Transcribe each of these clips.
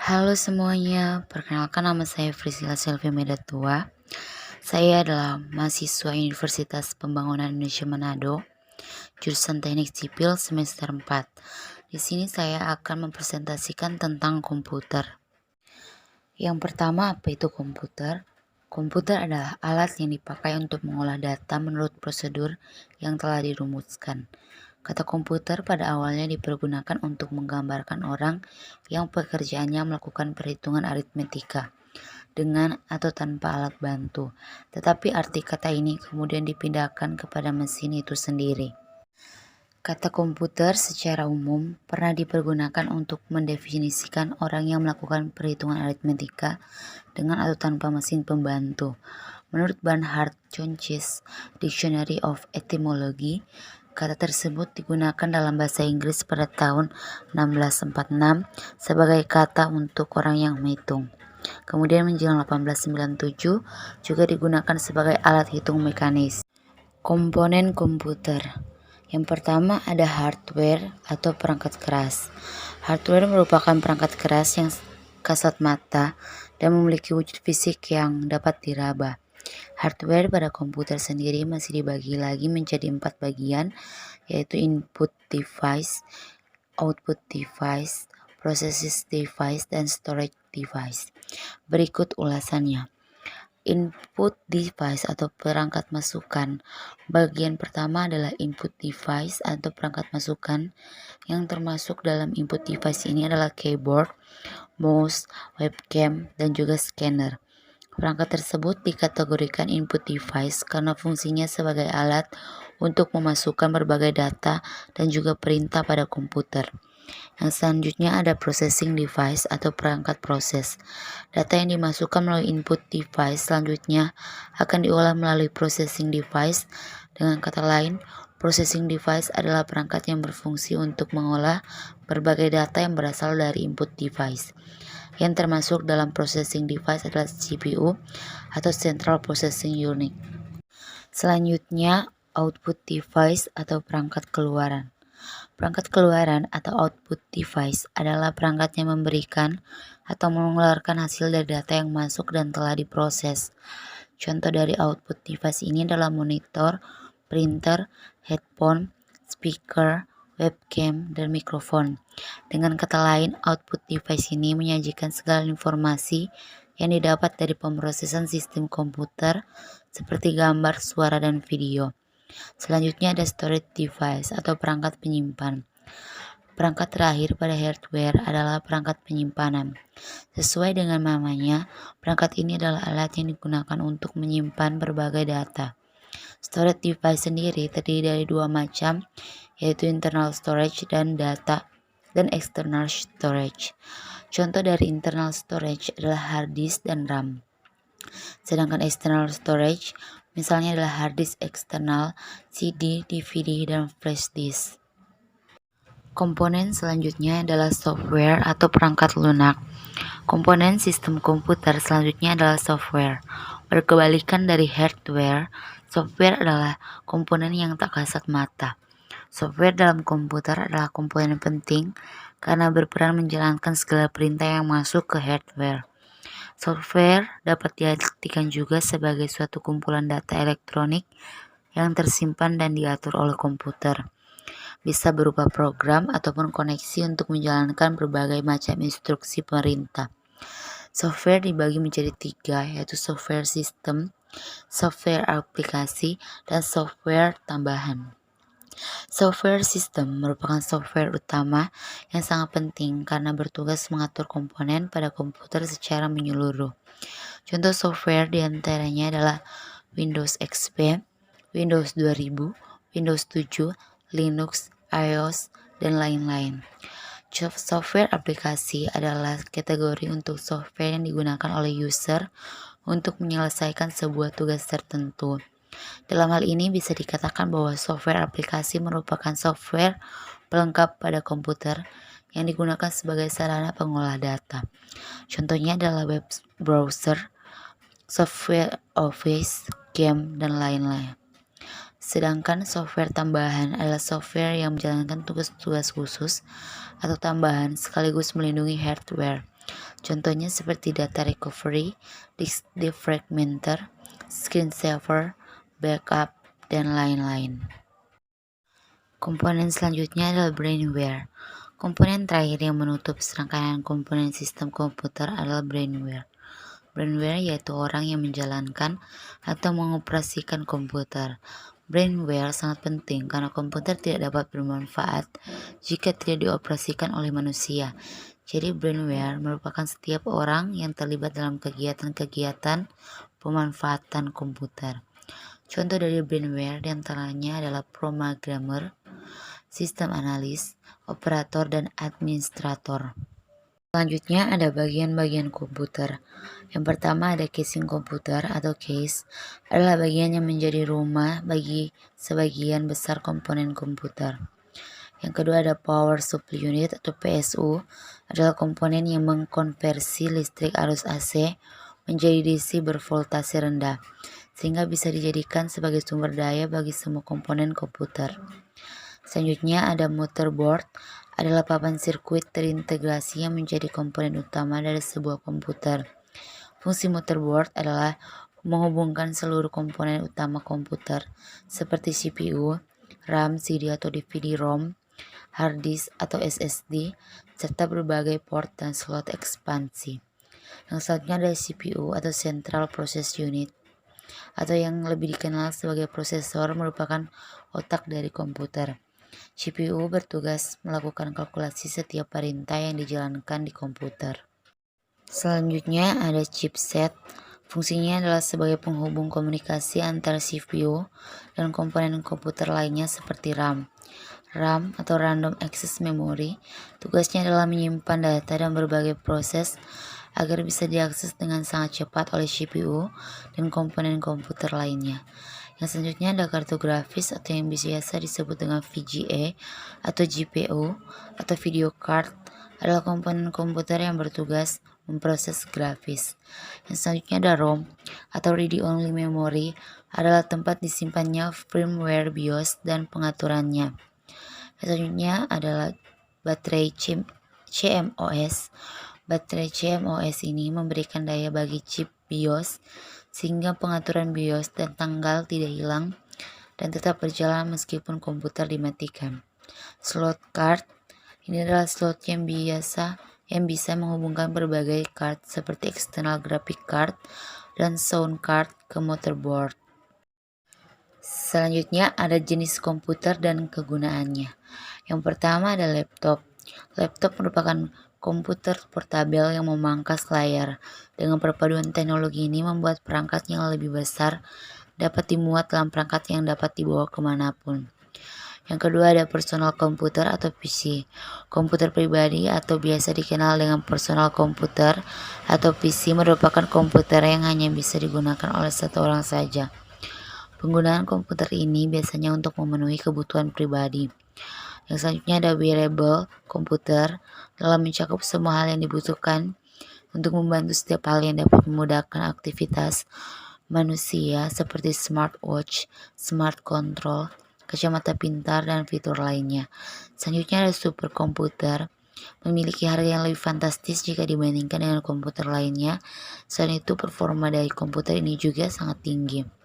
Halo semuanya, perkenalkan nama saya Priscilla Selvi Medatua. Saya adalah mahasiswa Universitas Pembangunan Indonesia Manado, jurusan Teknik Sipil semester 4. Di sini saya akan mempresentasikan tentang komputer. Yang pertama, apa itu komputer? Komputer adalah alat yang dipakai untuk mengolah data menurut prosedur yang telah dirumuskan. Kata komputer pada awalnya dipergunakan untuk menggambarkan orang yang pekerjaannya melakukan perhitungan aritmetika dengan atau tanpa alat bantu. Tetapi arti kata ini kemudian dipindahkan kepada mesin itu sendiri. Kata komputer secara umum pernah dipergunakan untuk mendefinisikan orang yang melakukan perhitungan aritmetika dengan atau tanpa mesin pembantu. Menurut Bernhard Chonchis Dictionary of Etymology, kata tersebut digunakan dalam bahasa Inggris pada tahun 1646 sebagai kata untuk orang yang menghitung. Kemudian menjelang 1897 juga digunakan sebagai alat hitung mekanis. Komponen komputer. Yang pertama ada hardware atau perangkat keras. Hardware merupakan perangkat keras yang kasat mata dan memiliki wujud fisik yang dapat diraba. Hardware pada komputer sendiri masih dibagi lagi menjadi 4 bagian, yaitu input device, output device, processing device, dan storage device. Berikut ulasannya. Input device atau perangkat masukan. Bagian pertama adalah input device atau perangkat masukan. Yang termasuk dalam input device ini adalah keyboard, mouse, webcam, dan juga scanner. Perangkat tersebut dikategorikan input device karena fungsinya sebagai alat untuk memasukkan berbagai data dan juga perintah pada komputer. Yang selanjutnya ada processing device atau perangkat proses. Data yang dimasukkan melalui input device selanjutnya akan diolah melalui processing device. Dengan kata lain, processing device adalah perangkat yang berfungsi untuk mengolah berbagai data yang berasal dari input device. Yang termasuk dalam processing device adalah CPU atau Central Processing Unit. Selanjutnya, output device atau perangkat keluaran. Perangkat keluaran atau output device adalah perangkat yang memberikan atau mengeluarkan hasil dari data yang masuk dan telah diproses. Contoh dari output device ini adalah monitor, printer, headphone, speaker, webcam, dan mikrofon. Dengan kata lain, output device ini menyajikan segala informasi yang didapat dari pemrosesan sistem komputer seperti gambar, suara, dan video. Selanjutnya ada storage device atau perangkat penyimpan. Perangkat terakhir pada hardware adalah perangkat penyimpanan. Sesuai dengan namanya, perangkat ini adalah alat yang digunakan untuk menyimpan berbagai data. Storage device sendiri terdiri dari dua macam, yaitu internal storage dan external storage. Contoh dari internal storage adalah hard disk dan RAM. Sedangkan external storage misalnya adalah hard disk eksternal, CD, DVD, dan flash disk. Komponen selanjutnya adalah software atau perangkat lunak. Komponen sistem komputer selanjutnya adalah software. Berkebalikan dari hardware, software adalah komponen yang tak kasat mata. Software dalam komputer adalah komponen penting karena berperan menjalankan segala perintah yang masuk ke hardware. Software dapat diartikan juga sebagai suatu kumpulan data elektronik yang tersimpan dan diatur oleh komputer. Bisa berupa program ataupun koneksi untuk menjalankan berbagai macam instruksi pemerintah. Software dibagi menjadi 3, yaitu software sistem, software aplikasi, dan software tambahan. Software system merupakan software utama yang sangat penting karena bertugas mengatur komponen pada komputer secara menyeluruh. Contoh software diantaranya adalah Windows XP, Windows 2000, Windows 7, Linux, iOS, dan lain-lain. Software aplikasi adalah kategori untuk software yang digunakan oleh user untuk menyelesaikan sebuah tugas tertentu. Dalam hal ini bisa dikatakan bahwa software aplikasi merupakan software pelengkap pada komputer yang digunakan sebagai sarana pengolah data. Contohnya adalah web browser, software office, game, dan lain-lain. Sedangkan software tambahan adalah software yang menjalankan tugas-tugas khusus atau tambahan sekaligus melindungi hardware. Contohnya seperti data recovery, disk defragmenter, screen saver, backup, dan lain-lain. Komponen selanjutnya adalah brainware. Komponen terakhir yang menutup serangkaian komponen sistem komputer adalah brainware. Brainware yaitu orang yang menjalankan atau mengoperasikan komputer. Brainware sangat penting karena komputer tidak dapat bermanfaat jika tidak dioperasikan oleh manusia. Jadi brainware merupakan setiap orang yang terlibat dalam kegiatan-kegiatan pemanfaatan komputer. Contoh dari brainware diantaranya adalah programmer, sistem analis, operator, dan administrator. Selanjutnya ada bagian-bagian komputer. Yang pertama ada casing komputer atau case adalah bagian yang menjadi rumah bagi sebagian besar komponen komputer. Yang kedua ada power supply unit atau PSU adalah komponen yang mengkonversi listrik arus AC menjadi DC bervoltase rendah sehingga bisa dijadikan sebagai sumber daya bagi semua komponen komputer. Selanjutnya ada motherboard adalah papan sirkuit terintegrasi yang menjadi komponen utama dari sebuah komputer. Fungsi motherboard adalah menghubungkan seluruh komponen utama komputer seperti CPU, RAM, CD atau DVD-ROM, hard disk atau SSD, serta berbagai port dan slot ekspansi. Yang selanjutnya ada CPU atau Central Process Unit atau yang lebih dikenal sebagai prosesor merupakan otak dari komputer. CPU bertugas melakukan kalkulasi setiap perintah yang dijalankan di komputer. Selanjutnya ada chipset. Fungsinya adalah sebagai penghubung komunikasi antara CPU dan komponen komputer lainnya seperti RAM. RAM atau Random Access Memory tugasnya adalah menyimpan data dan berbagai proses agar bisa diakses dengan sangat cepat oleh CPU dan komponen komputer lainnya. Yang selanjutnya ada kartu grafis atau yang biasa disebut dengan VGA atau GPU atau video card adalah komponen komputer yang bertugas memproses grafis. Yang selanjutnya ada ROM atau Read Only Memory adalah tempat disimpannya firmware BIOS dan pengaturannya. Yang selanjutnya adalah baterai CMOS. Baterai CMOS ini memberikan daya bagi chip BIOS sehingga pengaturan BIOS dan tanggal tidak hilang dan tetap berjalan meskipun komputer dimatikan. Slot card ini adalah slot yang bisa menghubungkan berbagai card seperti external graphic card dan sound card ke motherboard. Selanjutnya ada jenis komputer dan kegunaannya. Yang pertama ada laptop. Laptop merupakan komputer portabel yang memangkas layar. Dengan perpaduan teknologi ini membuat perangkat yang lebih besar dapat dimuat dalam perangkat yang dapat dibawa kemanapun. Yang kedua ada personal komputer atau PC. Komputer pribadi atau biasa dikenal dengan personal komputer atau PC merupakan komputer yang hanya bisa digunakan oleh satu orang saja. Penggunaan komputer ini biasanya untuk memenuhi kebutuhan pribadi. Yang selanjutnya ada wearable komputer dalam mencakup semua hal yang dibutuhkan untuk membantu setiap hal yang dapat memudahkan aktivitas manusia seperti smartwatch, smart control, kacamata pintar, dan fitur lainnya. Selanjutnya ada superkomputer, memiliki harga yang lebih fantastis jika dibandingkan dengan komputer lainnya. Selain itu performa dari komputer ini juga sangat tinggi.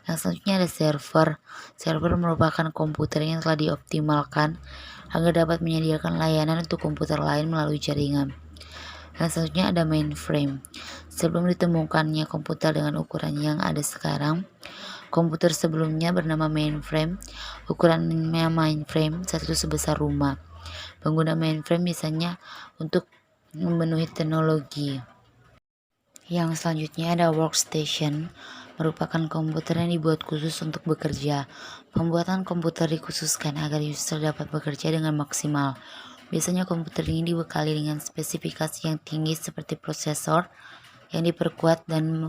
Yang selanjutnya ada server. Server merupakan komputer yang telah dioptimalkan agar dapat menyediakan layanan untuk komputer lain melalui jaringan. Yang selanjutnya ada mainframe. Sebelum ditemukannya komputer dengan ukuran yang ada sekarang, komputer sebelumnya bernama mainframe. Ukurannya mainframe saat itu sebesar rumah. Pengguna mainframe biasanya untuk memenuhi teknologi. Yang selanjutnya ada workstation, merupakan komputer yang dibuat khusus untuk bekerja. Pembuatan komputer dikhususkan agar user dapat bekerja dengan maksimal. Biasanya komputer ini dibekali dengan spesifikasi yang tinggi seperti prosesor yang diperkuat dan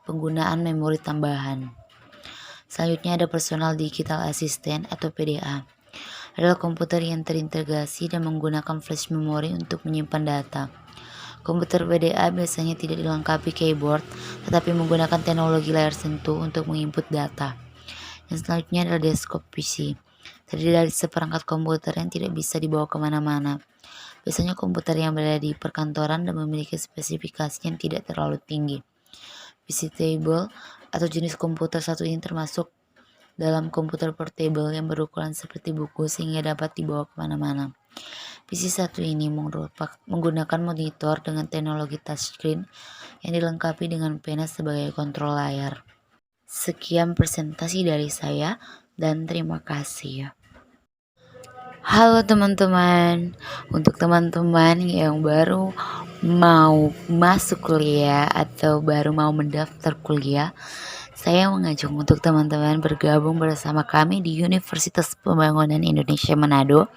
penggunaan memori tambahan. Selanjutnya ada personal digital assistant atau PDA. Adalah komputer yang terintegrasi dan menggunakan flash memory untuk menyimpan data. Komputer PDA biasanya tidak dilengkapi keyboard, tetapi menggunakan teknologi layar sentuh untuk menginput data. Yang selanjutnya adalah desktop PC, terdiri dari seperangkat komputer yang tidak bisa dibawa kemana-mana. Biasanya komputer yang berada di perkantoran dan memiliki spesifikasi yang tidak terlalu tinggi. PC table atau jenis komputer satu ini termasuk dalam komputer portable yang berukuran seperti buku sehingga dapat dibawa kemana-mana. PC satu ini menggunakan monitor dengan teknologi touchscreen yang dilengkapi dengan pena sebagai kontrol layar. Sekian presentasi dari saya dan terima kasih. Halo teman-teman, untuk teman-teman yang baru mau masuk kuliah atau baru mau mendaftar kuliah, saya mengajak untuk teman-teman bergabung bersama kami di Universitas Pembangunan Indonesia Manado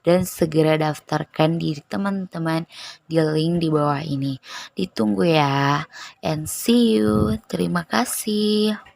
dan segera daftarkan diri teman-teman di link di bawah ini. Ditunggu ya, and see you. Terima kasih.